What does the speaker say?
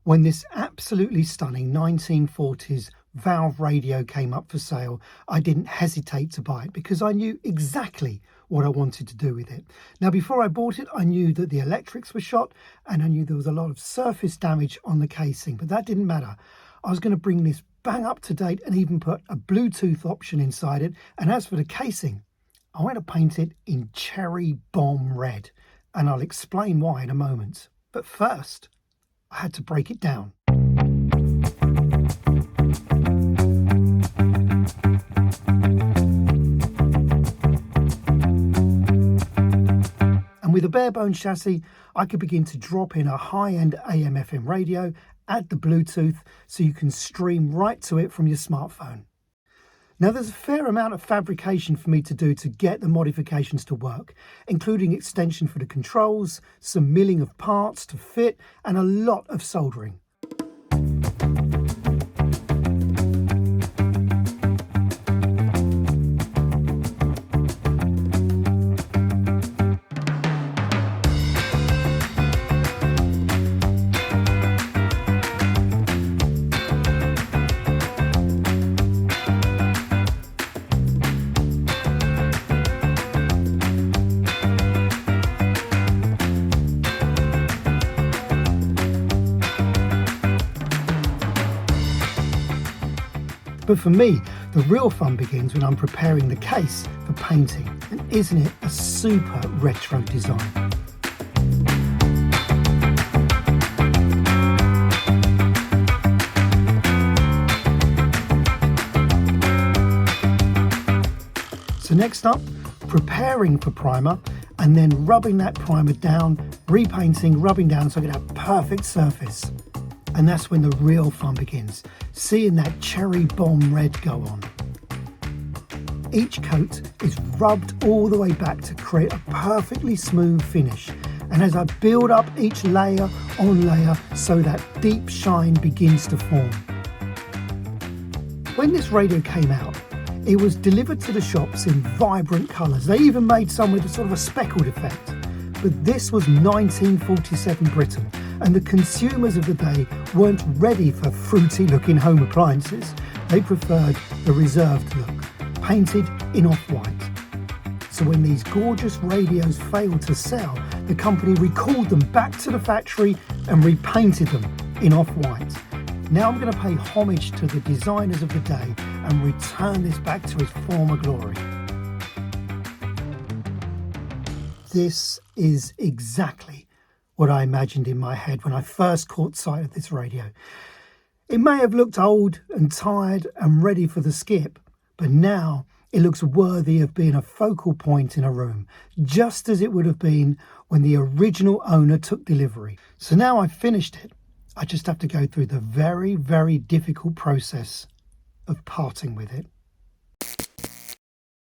When this absolutely stunning 1940s valve radio came up for sale, I didn't hesitate to buy it because I knew exactly what I wanted to do with it. Now, before I bought it, I knew that the electrics were shot and I knew there was a lot of surface damage on the casing, but that didn't matter. I was going to bring this bang up to date and even put a Bluetooth option inside it. And as for the casing, I want to paint it in cherry bomb red, and I'll explain why in a moment. But first, I had to break it down. And with a bare bones chassis, I could begin to drop in a high-end AM/FM radio, add the Bluetooth so you can stream right to it from your smartphone. Now, there's a fair amount of fabrication for me to do to get the modifications to work, including extension for the controls, some milling of parts to fit, and a lot of soldering. But for me, the real fun begins when I'm preparing the case for painting. And isn't it a super retro design? So next up, preparing for primer and then rubbing that primer down, repainting, rubbing down so I get a perfect surface. And that's when the real fun begins, seeing that cherry bomb red go on. Each coat is rubbed all the way back to create a perfectly smooth finish. And as I build up each layer on layer so that deep shine begins to form. When this radio came out, it was delivered to the shops in vibrant colours. They even made some with a sort of a speckled effect. But this was 1947 Britain, and the consumers of the day weren't ready for fruity looking home appliances. They preferred the reserved look, painted in off-white. So when these gorgeous radios failed to sell, the company recalled them back to the factory and repainted them in off-white. Now I'm going to pay homage to the designers of the day and return this back to its former glory. This is exactly what I imagined in my head when I first caught sight of this radio. It may have looked old and tired and ready for the skip, but now it looks worthy of being a focal point in a room, just as it would have been when the original owner took delivery. So now I've finished it, I just have to go through the very, very difficult process of parting with it.